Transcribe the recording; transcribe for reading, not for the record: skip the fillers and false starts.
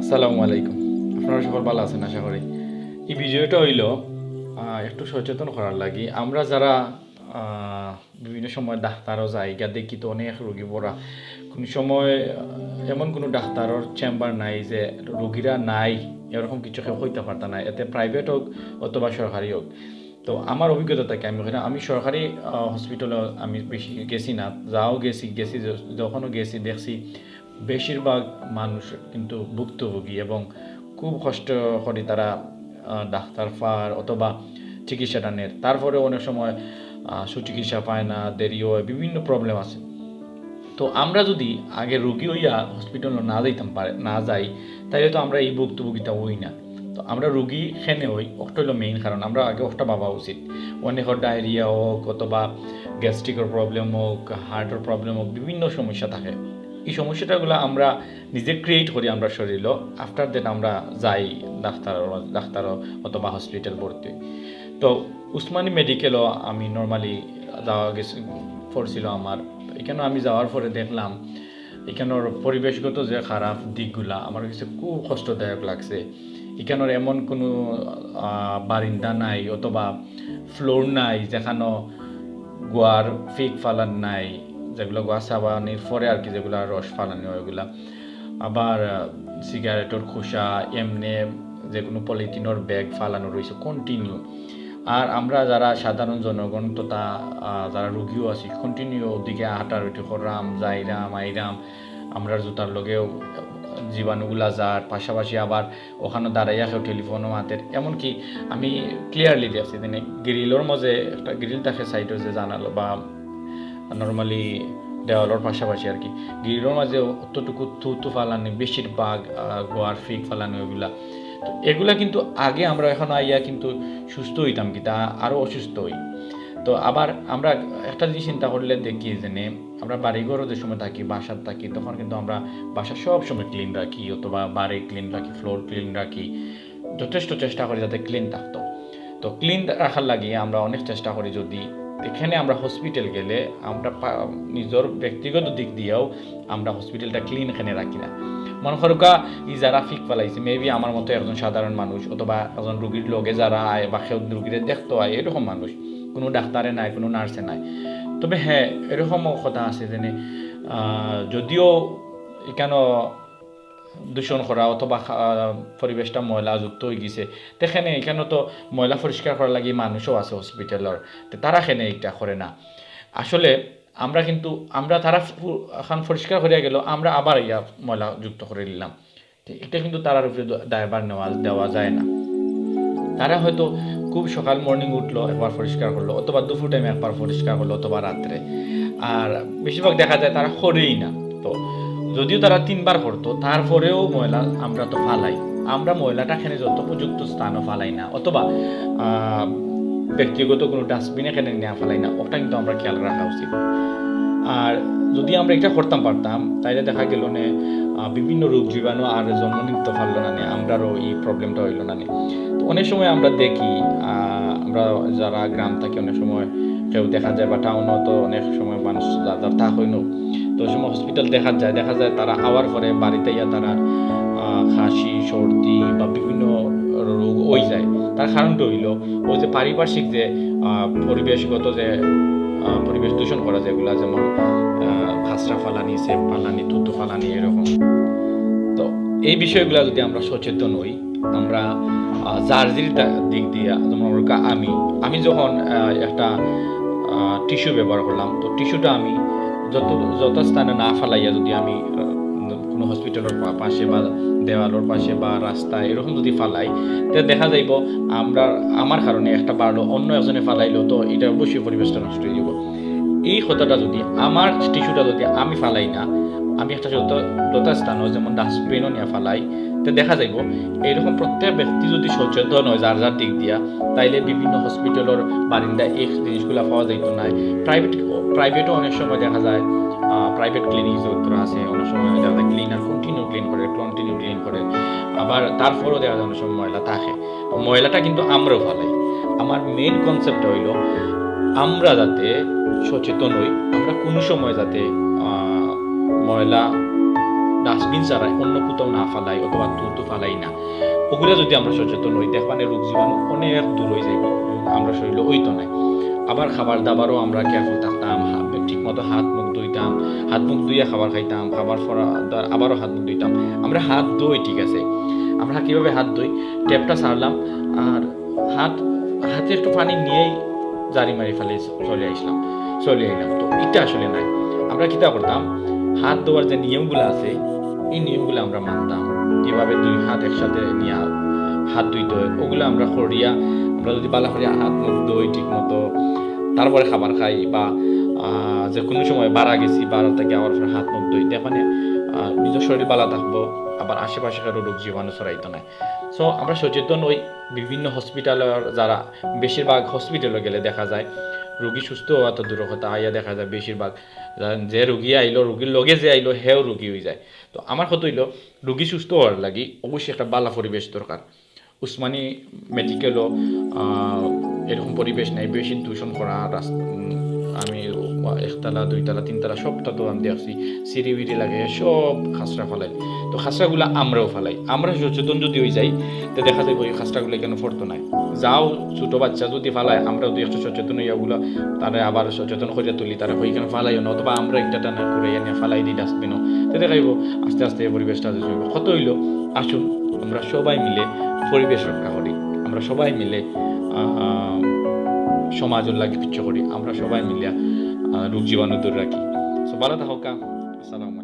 আসসালামু আলাইকুম। আপনারা সকল ভালো আছেন আশা করি। এই ভিডিওটা হইল একটু সচেতন করার লাগি। আমরা যারা বিভিন্ন সময় ডাক্তারও যাই গা দেখি তো অনেক রোগী পড়া কোনো সময় এমন কোনো ডাক্তারের চেম্বার নাই যে রোগীরা নাই এরকম কিছু কেউ হইতে পারত না, এতে প্রাইভেট হোক অথবা সরকারি হোক। তো আমার অভিজ্ঞতা থেকে আমি সরকারি হসপিটালে আমি বেশি গেছি না, যাও গেছি যখনও গেছি দেখছি বেশিরভাগ মানুষ কিন্তু ভুক্তভোগী এবং খুব কষ্ট করে তারা ডাক্তার পার অথবা চিকিৎসাটা নেয়। তারপরে অনেক সময় সুচিকিৎসা পায় না, দেরি হয়, বিভিন্ন প্রবলেম আছে। তো আমরা যদি আগে রোগী হইয়া হসপিটালে না যাই তাহলে তো আমরা এই ভুক্তভোগিতা হই না। তো আমরা রোগী খেনে হই, ওটা হলো মেইন কারণ। আমরা আগে ওটা ভাবা উচিত। অনেকের ডায়রিয়া হোক অথবা গ্যাস্ট্রিকের প্রবলেম হোক, হার্টের প্রবলেম হোক, বিভিন্ন সমস্যা থাকে। এই সমস্যাটাগুলো আমরা নিজে ক্রিয়েট করি আমরা শরীরও, আফটার দ্যাট আমরা যাই ডাক্তার অথবা হসপিটাল ভর্তি। তো উসমানী মেডিকেলও আমি নর্মালি যাওয়া গেছি পড়ছিল আমার। এখানে আমি যাওয়ার পরে দেখলাম এখানের পরিবেশগত যে খারাপ দিকগুলা আমার কাছে খুব কষ্টদায়ক লাগছে। এখানের এমন কোনো বারিন্দা নাই অথবা ফ্লোর নাই যেখানে গোয়ার ফিক ফালান নাই, যেগুলো গোয়া সাবানির পরে আর কি, যেগুলো রস ফালানি হয় ওইগুলা। আবার সিগারেটের খোসা এমনি যে কোনো পলিথিনের ব্যাগ ফালানো রয়েছে কন্টিনিউ। আর আমরা যারা সাধারণ জনগণ তথা যারা রুগীও আছি কন্টিনিউ ওদিকে হাঁটাহাঁটি করলাম, যাইরাম আইরাম, আমরা জুতার লগেও জীবাণুগুলা যার পাশাপাশি আবার ওখানে দাঁড়াইয়া কেউ টেলিফোনও হাতের। এমনকি আমি ক্লিয়ারলি দেখছি মানে গ্রিলের মাঝে একটা গ্রিল থাকে সাইডে যে জানালো বা নর্মালি দেওয়ালের পাশাপাশি আর কি, গ্রিলের মাঝে অতটুকু থুতু ফালানি, বেশিরভাগ গোয়ার ফিক ফালানি ওইগুলা। তো এগুলা কিন্তু আগে আমরা এখন আইয়া কিন্তু সুস্থ হইতাম কি তা আরও অসুস্থ হই। তো আবার আমরা একটা জিনিস চিন্তা করলে দেখি যে আমরা বাড়িঘরও যে সময় থাকি, বাসার থাকি, তখন কিন্তু আমরা বাসা সব সময় ক্লিন রাখি অথবা বাড়ি ক্লিন রাখি, ফ্লোর ক্লিন রাখি, যথেষ্ট চেষ্টা করি যাতে ক্লিন থাকতো। তো ক্লিন রাখার লাগিয়ে আমরা অনেক চেষ্টা করি। যদি এখানে আমরা হসপিটাল গেলে আমরা নিজের ব্যক্তিগত দিক দিয়েও আমরা হসপিটালটা ক্লিন এখানে রাখি না। মনে করুকা ই যারা ফিক ফেলাইছে মেবি আমার মতো একজন সাধারণ মানুষ অথবা একজন রুগীর লগে যারা আয় বা কেউ রুগীরে দেখতে হয় এরকম মানুষ, কোনো ডাক্তারে নাই, কোনো নার্সে নাই। তবে হ্যাঁ, এরকমও কথা আছে যে যদিও এখানে দূষণ করা অথবা পরিবেশটা ময়লাযুক্ত হয়ে গেছে, সেখানে এখানে তো ময়লা পরিষ্কার করার লাগে মানুষও আছে হসপিটালের, তারা এখানে এটা করে না। আসলে আমরা তারা এখন পরিষ্কার করিয়া গেল, আমরা আবার ইয়া ময়লা যুক্ত করে নিলাম। এটা কিন্তু তারার উপরে দায়ভার দেওয়া যায় না। তারা হয়তো খুব সকাল মর্নিং উঠলো একবার পরিষ্কার করলো, অথবা দুপুর টাইমে একবার পরিষ্কার করলো, অথবা রাত্রে। আর বেশিরভাগ দেখা যায় তারা করেই না। তো যদিও তারা 3বার করতো তারপরেও ময়লা আমরা তো ফালাই। আমরা ময়লাটা এখানে যত উপযুক্ত স্থানও ফালাই না, অথবা ব্যক্তিগত কোনো ডাস্টবিনে এখানে নেওয়া ফালাই না, ওটা কিন্তু আমরা খেয়াল রাখা উচিত। আর যদি আমরা এটা করতাম পারতাম তাইলে দেখা গেল বিভিন্ন রোগ জীবাণু আর জন্ম নিতে পারলো না, আমরারও এই প্রবলেমটা হইল না। তো অনেক সময় আমরা দেখি আমরা যারা গ্রাম থাকি অনেক সময় কেউ দেখা যায়, বা টাউনও তো অনেক সময় মানুষ যাদের তা হইল, তো ওই সময় হসপিটাল দেখা যায় তারা আওয়ার পরে বাড়িতে ইয়া তারা খাসি সর্দি বা বিভিন্ন রোগ হয়ে যায়। তার কারণটা হইল ওই যে পারিপার্শ্বিক যে পরিবেশগত যে পরিবেশ দূষণ করা যেগুলা, যেমন খাসরা ফালানি, সেপ ফালানি, থুতু ফালানি, এরকম। তো এই বিষয়গুলো যদি আমরা সচেতন হই, আমরা জার্জির দিক দিয়ে, যেমন আমি যখন একটা টিস্যু ব্যবহার করলাম, তো টিস্যুটা আমি যত স্থানে না ফালাইয়া যদি আমি কোনো হসপিটালের পাশে বা দেওয়ালের পাশে বা রাস্তায় এরকম যদি ফালাই, তাহলে দেখা যাইব আমার কারণে একটা বাড়লো, অন্য একজনে ফালাইলো, তো এটা অবশ্যই পরিবেশটা নষ্ট হয়ে যাব। এই কথাটা যদি আমার টিস্যুটা যদি আমি ফালাই না, আমি একটা যথাস্থানও যেমন ডাস্টবিনও নিয়ে ফালাই, তো দেখা যাইব এইরকম প্রত্যেক ব্যক্তি যদি সচেতন হয় যার দিক দিয়া, তাইলে বিভিন্ন হসপিটালের বারিন্দা এই জিনিসগুলো পাওয়া যাইতো না। প্রাইভেটও অনেক সময় দেখা যায়, প্রাইভেট ক্লিনিক যত আছে অনেক সময় দেখা যায় ক্লিনার কন্টিনিউ ক্লিন করে, আবার তারপরেও দেখা যায় অনেক সময় ময়লা থাকে। ময়লাটা কিন্তু আমরাও ফালাই। আমার মেইন কনসেপ্ট হইল আমরা যাতে সচেতন হই, আমরা কোনো সময় যাতে ময়লা ডাস্টবিন ছাড়া অন্য কোথাও না ফালাই অথবা তুতু ফালাই না, ওগুলো যদি আমরা সচেতন হই দেখবানে রোগ জীবাণু অনেক দূর হয়ে যাইব, আমরা শরীরে ওইতো নাই। আবার খাবার দাবারও আমরা কেয়ারফুল থাকতাম, ঠিক মতো হাত মুখ ধুইতাম, হাত মুখ ধুইয়া খাবার খাইতাম, খাবার পরা আবারও হাত মুখ ধুইতাম। আমরা হাত ধুই ঠিক আছে, আমরা কীভাবে হাত ধুই, ট্যাপটা ছাড়লাম আর হাতে একটু পানি নিয়েই জারি মারি ফেলে চলে আইলাম। তো এটা আসলে নাই। আমরা কিতা করতাম, হাত ধোয়ার যে নিয়মগুলো আছে এই নিয়মগুলো আমরা মানতাম, কীভাবে দুই হাত একসাথে নিয়ে হাত ধুইতে হয় ওগুলো আমরা করিয়া আমরা যদি বালা করিয়া হাত মুখ ধুই ঠিক মতো, তারপরে খাবার খাই বা যে কোনো সময় বাড়া গেছি, বাড়া থেকে আবার হাত মুখ ধুই, মানে নিজের শরীর বালা থাকবো, আবার আশেপাশে কারো রোগ জীবাণু ছড়াইতো না। সো আমরা সচেতন ওই বিভিন্ন হসপিটালের যারা, বেশিরভাগ হসপিটালে গেলে দেখা যায় রোগী সুস্থ হওয়া তো দূর কথা, আইয়া দেখা যায় বেশিরভাগ যে রোগী আইলো, রোগীর লগে যে আইলো হেও রোগী হয়ে যায়। তো আমার কথা হইল রোগী সুস্থ হওয়ার লাগি অবশ্যই একটা বালা পরিবেশ দরকার। উসমানী মেডিকেলও এরকম পরিবেশ নাই, বেশি দূষণ করা আমি একতলা দুইতলা তিনতলা সবটা তো আমি দেখছি সিঁড়ি লাগে সব খাসরা ফেলাই। তো খাসরাগুলো আমরাও ফেলাই, আমরা সচেতন যদি হয়ে যাই তো দেখা যায় ওই খাসরাগুলো কেন ফরতো নাই। যাও ছোটো বাচ্চা যদি ফালায় আমরা যদি একটু সচেতন হইয়া ওগুলো তারা আবার সচেতন করিয়া তুলি, তারা ওইখানে ফালাইও না, অথবা আমরা একটা টানা করে এনে ফালাই দিই ডাস্টবিনও, তো দেখাইব আস্তে আস্তে পরিবেশটা হইব। কত হইল আসুন আমরা সবাই মিলে পরিবেশ রক্ষা করি, আমরা সবাই মিলে সমাজের লাগে কিছু করি, আমরা সবাই মিলিয়া রোগ জীবাণু দূর রাখি। সো ভালো থাকা, আসসালামু আলাইকুম।